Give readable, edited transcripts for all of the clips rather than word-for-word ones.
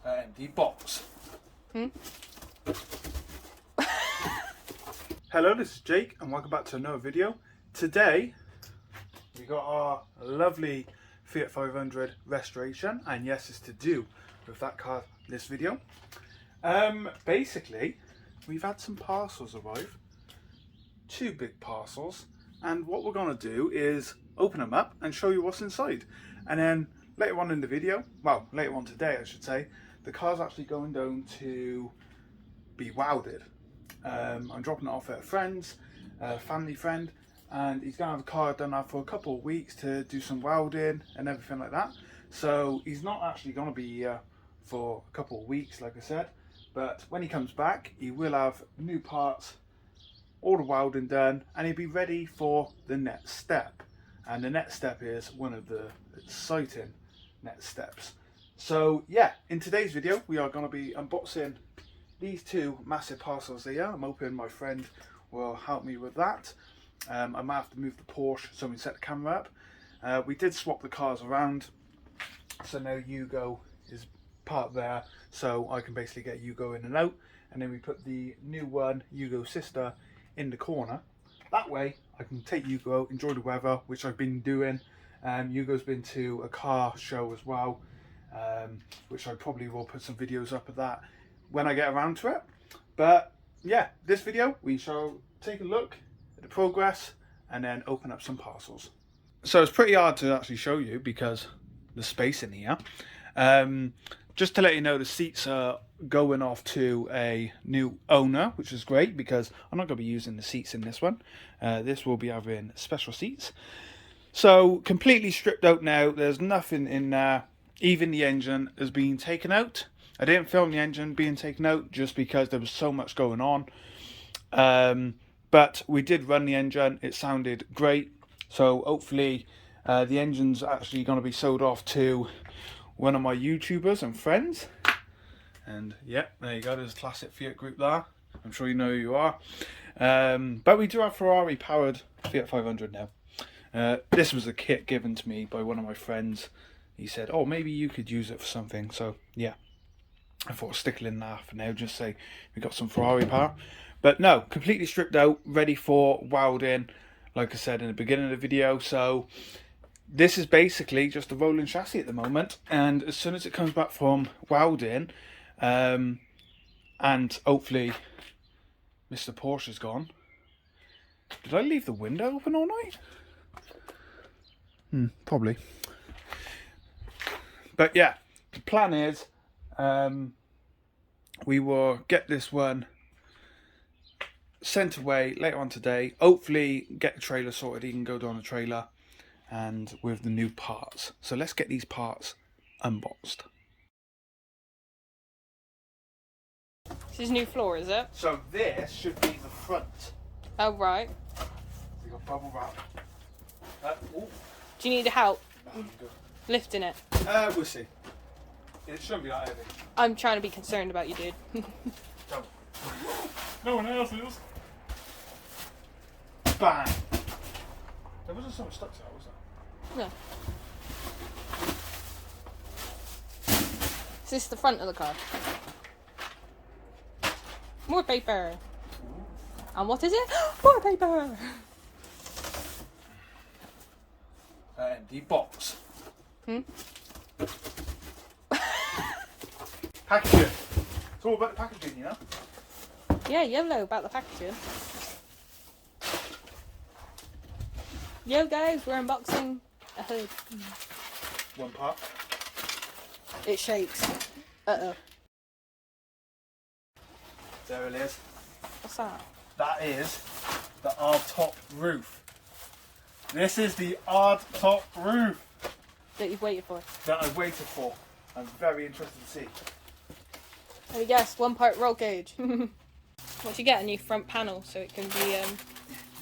empty box. Hello, this is Jake and welcome back to another video. Today we got our lovely Fiat 500 restoration, and yes, it's to do with that car, this video. Basically we've had some parcels arrive, 2 big parcels, and what we're going to do is open them up and show you what's inside. And then later on in the video, well, later on today I should say, the car's actually going down to be welded. I'm dropping it off at a friend's, family friend, and he's going to have a car done up for a couple of weeks to do some welding and everything like that. So he's not actually going to be here for a couple of weeks, like I said, but when he comes back he will have new parts, all the welding done, and he'll be ready for the next step. And the next step is one of the exciting next steps. So yeah, in today's video we are going to be unboxing these 2 massive parcels here. I'm hoping my friend will help me with that. I might have to move the Porsche so we can set the camera up. We did swap the cars around, so now Hugo is part there, so I can basically get Hugo in and out, and then we put the new one, Hugo's sister, in the corner. That way I can take Hugo out, enjoy the weather, which I've been doing. Hugo's been to a car show as well, which I probably will put some videos up of that when I get around to it. But yeah, this video we shall take a look at the progress and then open up some parcels. So it's pretty hard to actually show you because the space in here. Just to let you know, the seats are going off to a new owner, which is great because I'm not going to be using the seats in this one. This will be having special seats. So completely stripped out now, there's nothing in there. Even the engine has been taken out. I didn't film the engine being taken out just because there was so much going on. But we did run the engine, it sounded great. So hopefully the engine's actually going to be sold off to one of my YouTubers and friends. And yeah, there you go, there's a classic Fiat group there. I'm sure you know who you are. But we do have Ferrari powered Fiat 500 now. This was a kit given to me by one of my friends. He said, oh, maybe you could use it for something. So yeah, I thought I'd stick it in there for now, just say we got some Ferrari power. But no, completely stripped out, ready for welding, like I said in the beginning of the video. So this is basically just a rolling chassis at the moment, and as soon as it comes back from welding, and hopefully Mr. Porsche's gone. Did I leave the window open all night? Probably. But yeah, the plan is we will get this one sent away later on today. Hopefully get the trailer sorted, he can go down the trailer and with the new parts. So let's get these parts unboxed. This is new floor, is it? So this should be the front. Oh, right. We got bubble wrap. Do you need help No, good. lifting it? We'll see. It shouldn't be that heavy. I'm trying to be concerned about you, dude. Don't. No one else is. Bang! There wasn't something stuck to that, was there? No. Is this the front of the car? More paper. And what is it? More paper! Empty box. Packaging. It's all about the packaging, you know? Yeah, yellow about the packaging. Yo guys, we're unboxing a hood. One part. It shakes. Uh-oh. There it is. What's that? That is the hard top roof. This is the hard top roof That you've waited for. that I've waited for. I'm very interested to see. Let me guess, 1 part roll cage. What you get, a new front panel so it can be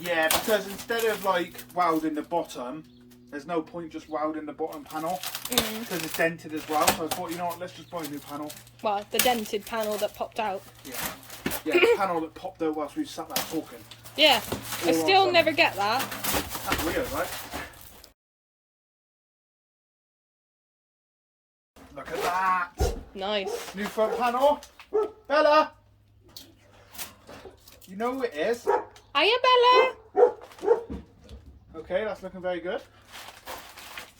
Yeah, because instead of like welding the bottom, there's no point just welding the bottom panel because it's dented as well. So I thought, you know what, let's just buy a new panel. well, the dented panel that popped out. Yeah, the panel that popped out whilst we sat there talking. Yeah, I still never get that. That's weird, right? Look at that. Nice. New front panel. Bella! You know who it is. Hiya, Bella. Okay, that's looking very good.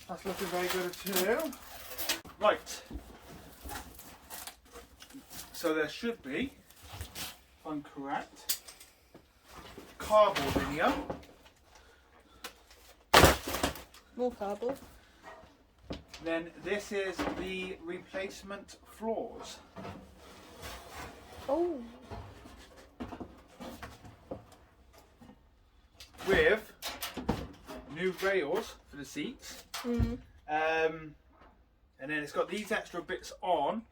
That's looking very good too. Right. So there should be, if I'm correct, cardboard in here. More cardboard. Then this is the replacement floors. Oh. With new rails for the seats. Mm. And then it's got these extra bits on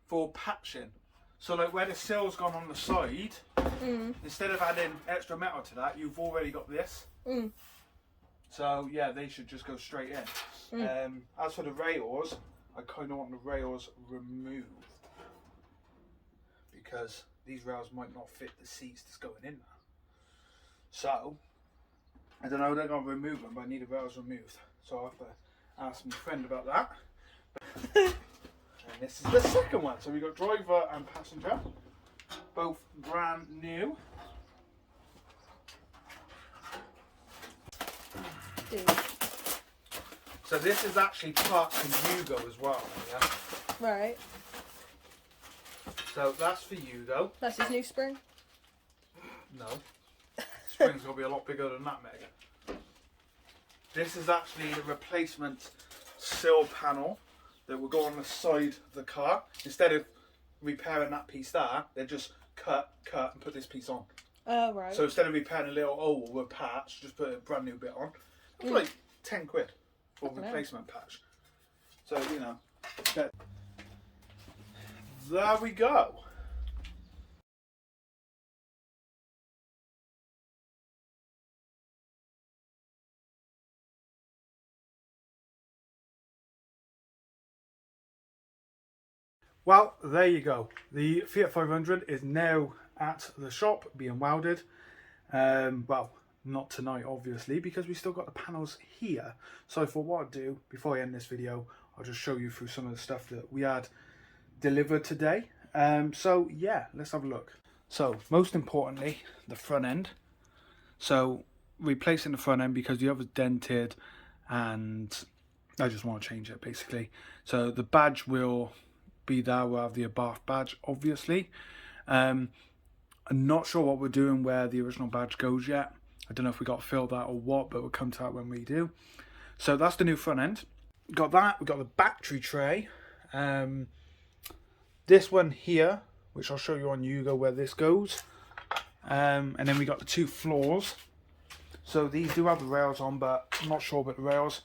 for patching. So like where the sill's gone on the side, instead of adding extra metal to that, you've already got this. Mm. So yeah, they should just go straight in. As for the rails, I kind of want the rails removed because these rails might not fit the seats that's going in there. So I don't know, they're going to remove them, but I need the rails removed. So I'll have to ask my friend about that. And this is the second one. So we've got driver and passenger, both brand new. Dude. So this is actually part for Hugo as well. Yeah. Right. So that's for Hugo. That's his new spring. No. Spring's going to be a lot bigger than that, Meg. This is actually the replacement sill panel that will go on the side of the car. Instead of repairing that piece there, they just cut and put this piece on. Oh, right. So instead of repairing a little hole with a patch, just put a brand new bit on. It's like 10 quid for a replacement patch. So, you know, there we go. Well, there you go. The Fiat 500 is now at the shop being welded. Well, not tonight, obviously, because we still got the panels here. So for what I'll do, before I end this video, I'll just show you through some of the stuff that we had delivered today. So yeah, let's have a look. So most importantly, the front end. So replacing the front end because the other's dented and I just want to change it basically. So the badge will be there. We'll have the Abarth badge, obviously. I'm not sure what we're doing where the original badge goes yet. I don't know if we got to fill that or what, but we'll come to that when we do. So that's the new front end. Got that. We got the battery tray. This one here, which I'll show you on Hugo where this goes. And then we got the two floors. So these do have the rails on, but I'm not sure about the rails.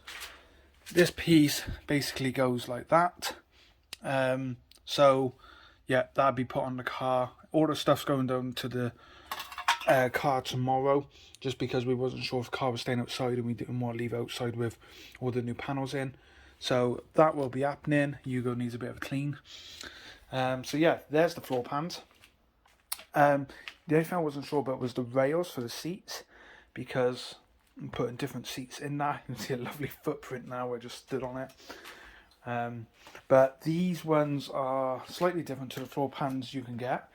This piece basically goes like that. So yeah, that'll be put on the car. All the stuff's going down to the car tomorrow, just because we wasn't sure if the car was staying outside and we didn't want to leave outside with all the new panels in. So that will be happening. Hugo needs a bit of a clean. So yeah, there's the floor pans. The only thing I wasn't sure about was the rails for the seats, because I'm putting different seats in there. You can see a lovely footprint now. I just stood on it. But these ones are slightly different to the floor pans you can get.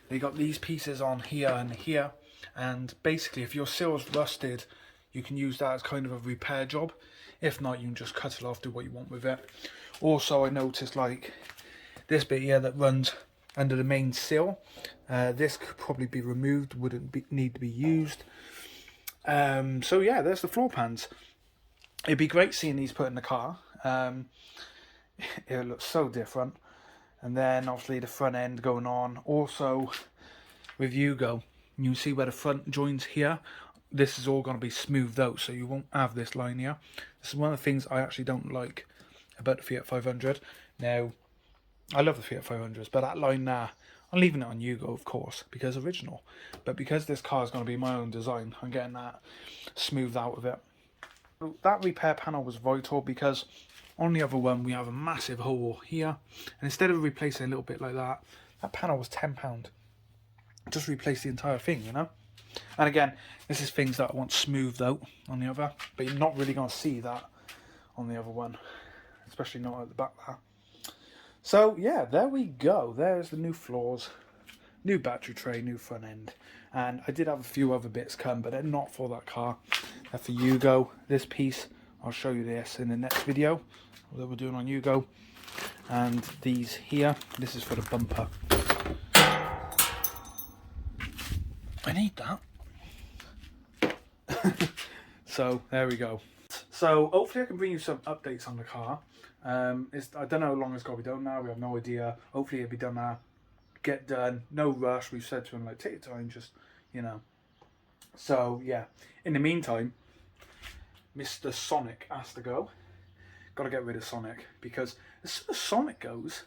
They got these pieces on here and here, and basically if your sill's rusted, you can use that as kind of a repair job. If not, you can just cut it off, do what you want with it. Also, I noticed like this bit here that runs under the main sill, this could probably be removed, need to be used. So yeah, there's the floor pans. It'd be great seeing these put in the car. It looks so different. And then obviously the front end going on. Also with Hugo, you see where the front joins here. This is all going to be smoothed out, so you won't have this line here. This is one of the things I actually don't like about the Fiat 500. Now, I love the Fiat 500s, but that line there, I'm leaving it on Hugo, of course, because original. But because this car is going to be my own design, I'm getting that smoothed out of it. That repair panel was vital because on the other one we have a massive hole here, and instead of replacing a little bit like that, that panel was £10. Just replace the entire thing, you know. And again, this is things that I want smoothed out on the other, but you're not really going to see that on the other one, especially not at the back there. So yeah, there we go. There's the new floors, new battery tray, new front end. And I did have a few other bits come, but they're not for that car. They're for Yugo. This piece, I'll show you this in the next video that we're doing on Yugo. And these here, this is for the bumper. I need that. So there we go. So hopefully I can bring you some updates on the car. I don't know how long it's got to be done now. We have no idea. Hopefully it'll be done now. Get done. No rush. We've said to him, like, take your time, just, you know. So yeah. In the meantime, Mr. Sonic has to go. Got to get rid of Sonic, because as soon as Sonic goes,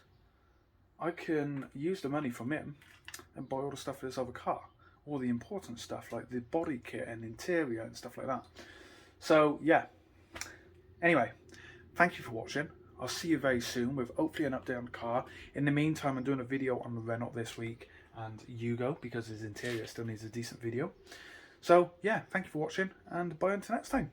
I can use the money from him and buy all the stuff for this other car. All the important stuff, like the body kit and interior and stuff like that. So yeah. Anyway, thank you for watching. I'll see you very soon with hopefully an update on the car. In the meantime, I'm doing a video on the Renault this week and Yugo, because his interior still needs a decent video. So yeah, thank you for watching, and bye until next time.